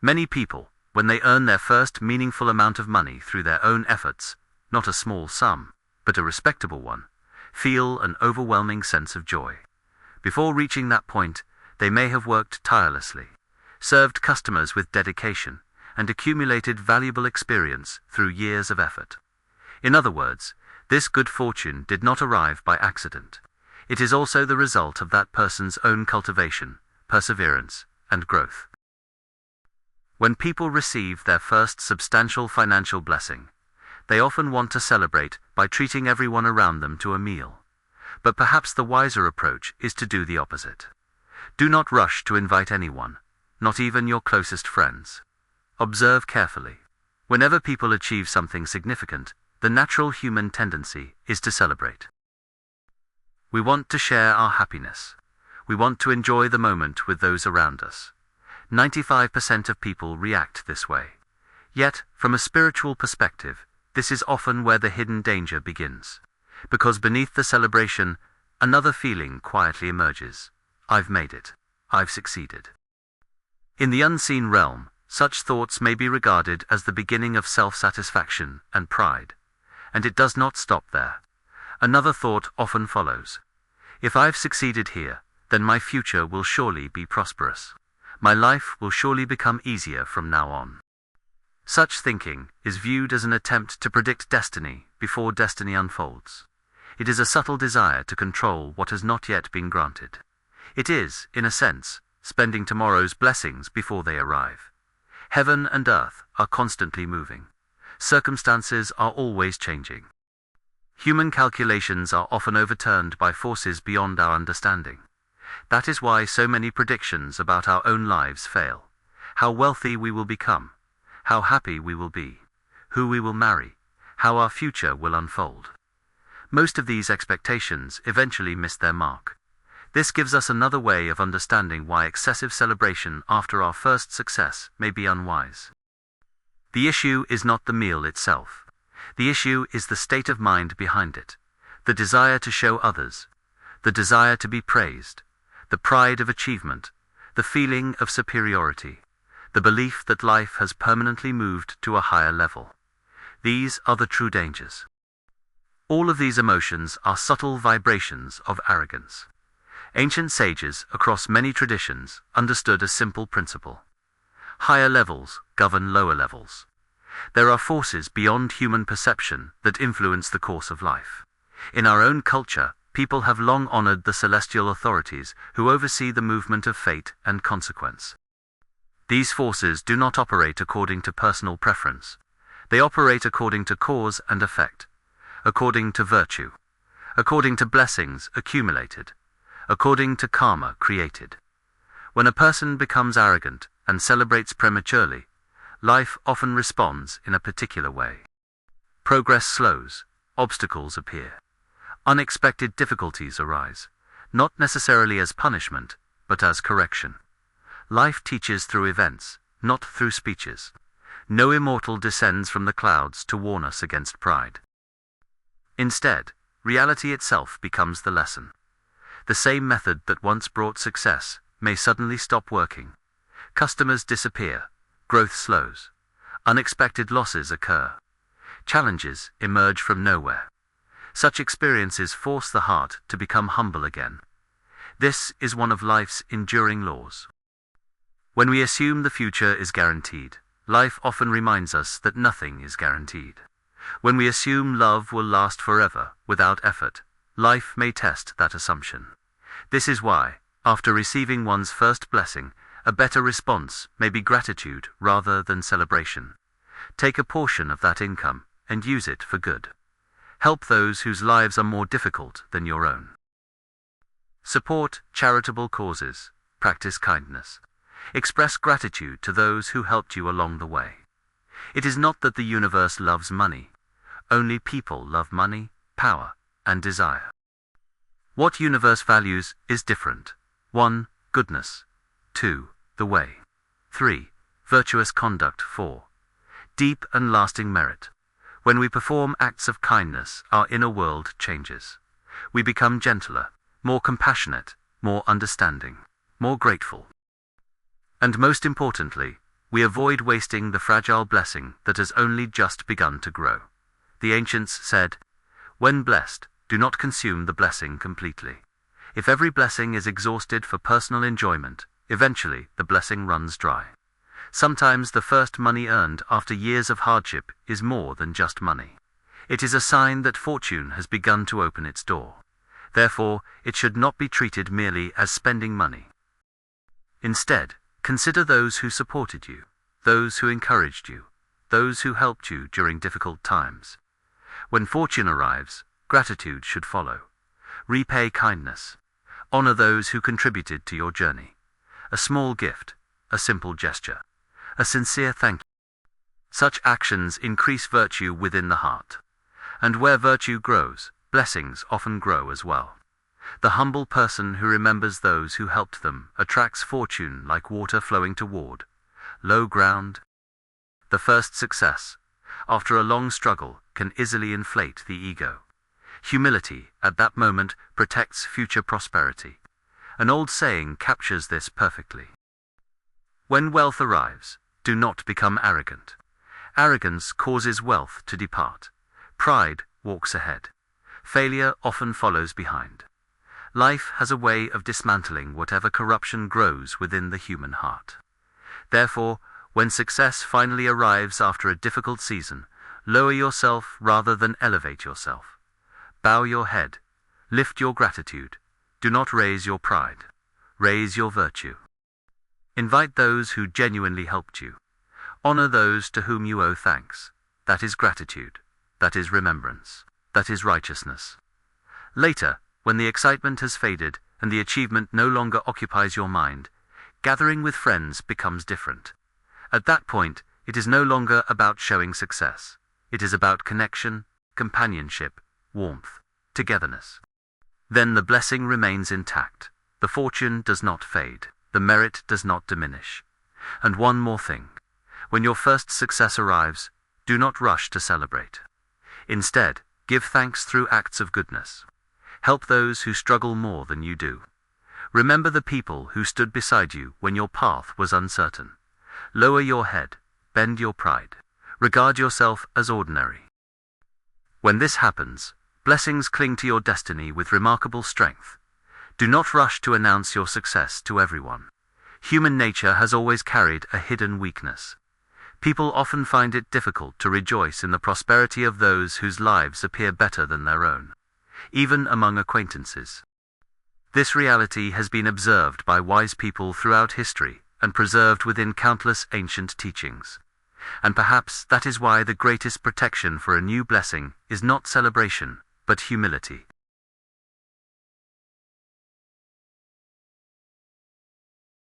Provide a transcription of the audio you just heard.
Many people, when they earn their first meaningful amount of money through their own efforts, not a small sum, but a respectable one, feel an overwhelming sense of joy. Before reaching that point, they may have worked tirelessly, served customers with dedication, and accumulated valuable experience through years of effort. In other words, this good fortune did not arrive by accident. It is also the result of that person's own cultivation, perseverance, and growth. When people receive their first substantial financial blessing, they often want to celebrate by treating everyone around them to a meal. But perhaps the wiser approach is to do the opposite. Do not rush to invite anyone, not even your closest friends. Observe carefully. Whenever people achieve something significant, the natural human tendency is to celebrate. We want to share our happiness. We want to enjoy the moment with those around us. 95% of people react this way. Yet, from a spiritual perspective, this is often where the hidden danger begins. Because beneath the celebration, another feeling quietly emerges. I've made it. I've succeeded. In the unseen realm, such thoughts may be regarded as the beginning of self-satisfaction and pride. And it does not stop there. Another thought often follows. If I've succeeded here, then my future will surely be prosperous. My life will surely become easier from now on. Such thinking is viewed as an attempt to predict destiny before destiny unfolds. It is a subtle desire to control what has not yet been granted. It is, in a sense, spending tomorrow's blessings before they arrive. Heaven and earth are constantly moving. Circumstances are always changing. Human calculations are often overturned by forces beyond our understanding. That is why so many predictions about our own lives fail. How wealthy we will become, how happy we will be, who we will marry, how our future will unfold. Most of these expectations eventually miss their mark. This gives us another way of understanding why excessive celebration after our first success may be unwise. The issue is not the meal itself. The issue is the state of mind behind it, the desire to show others, the desire to be praised, the pride of achievement, the feeling of superiority, the belief that life has permanently moved to a higher level. These are the true dangers. All of these emotions are subtle vibrations of arrogance. Ancient sages across many traditions understood a simple principle. Higher levels govern lower levels. There are forces beyond human perception that influence the course of life. In our own culture, people have long honored the celestial authorities who oversee the movement of fate and consequence. These forces do not operate according to personal preference. They operate according to cause and effect, according to virtue, according to blessings accumulated, according to karma created. When a person becomes arrogant and celebrates prematurely, life often responds in a particular way. Progress slows, obstacles appear. Unexpected difficulties arise, not necessarily as punishment, but as correction. Life teaches through events, not through speeches. No immortal descends from the clouds to warn us against pride. Instead, reality itself becomes the lesson. The same method that once brought success may suddenly stop working. Customers disappear. Growth slows. Unexpected losses occur. Challenges emerge from nowhere. Such experiences force the heart to become humble again. This is one of life's enduring laws. When we assume the future is guaranteed, life often reminds us that nothing is guaranteed. When we assume love will last forever without effort, life may test that assumption. This is why, after receiving one's first blessing, a better response may be gratitude rather than celebration. Take a portion of that income and use it for good. Help those whose lives are more difficult than your own. Support charitable causes. Practice kindness. Express gratitude to those who helped you along the way. It is not that the universe loves money. Only people love money, power, and desire. What universe values is different. 1. Goodness. 2. The way. 3. Virtuous conduct. 4. Deep and lasting merit. When we perform acts of kindness, our inner world changes. We become gentler, more compassionate, more understanding, more grateful. And most importantly, we avoid wasting the fragile blessing that has only just begun to grow. The ancients said, "When blessed, do not consume the blessing completely." If every blessing is exhausted for personal enjoyment, eventually the blessing runs dry. Sometimes the first money earned after years of hardship is more than just money. It is a sign that fortune has begun to open its door. Therefore, it should not be treated merely as spending money. Instead, consider those who supported you, those who encouraged you, those who helped you during difficult times. When fortune arrives, gratitude should follow. Repay kindness. Honor those who contributed to your journey. A small gift, a simple gesture, a sincere thank you. Such actions increase virtue within the heart. And where virtue grows, blessings often grow as well. The humble person who remembers those who helped them attracts fortune like water flowing toward low ground. The first success, after a long struggle, can easily inflate the ego. Humility, at that moment, protects future prosperity. An old saying captures this perfectly. When wealth arrives, do not become arrogant. Arrogance causes wealth to depart. Pride walks ahead. Failure often follows behind. Life has a way of dismantling whatever corruption grows within the human heart. Therefore, when success finally arrives after a difficult season, lower yourself rather than elevate yourself. Bow your head. Lift your gratitude. Do not raise your pride. Raise your virtue. Invite those who genuinely helped you. Honor those to whom you owe thanks. That is gratitude. That is remembrance. That is righteousness. Later, when the excitement has faded and the achievement no longer occupies your mind, gathering with friends becomes different. At that point, it is no longer about showing success. It is about connection, companionship, warmth, togetherness. Then the blessing remains intact. The fortune does not fade. The merit does not diminish. And one more thing. When your first success arrives, do not rush to celebrate. Instead, give thanks through acts of goodness. Help those who struggle more than you do. Remember the people who stood beside you when your path was uncertain. Lower your head. Bend your pride. Regard yourself as ordinary. When this happens, blessings cling to your destiny with remarkable strength. Do not rush to announce your success to everyone. Human nature has always carried a hidden weakness. People often find it difficult to rejoice in the prosperity of those whose lives appear better than their own, even among acquaintances. This reality has been observed by wise people throughout history and preserved within countless ancient teachings. And perhaps that is why the greatest protection for a new blessing is not celebration, but humility.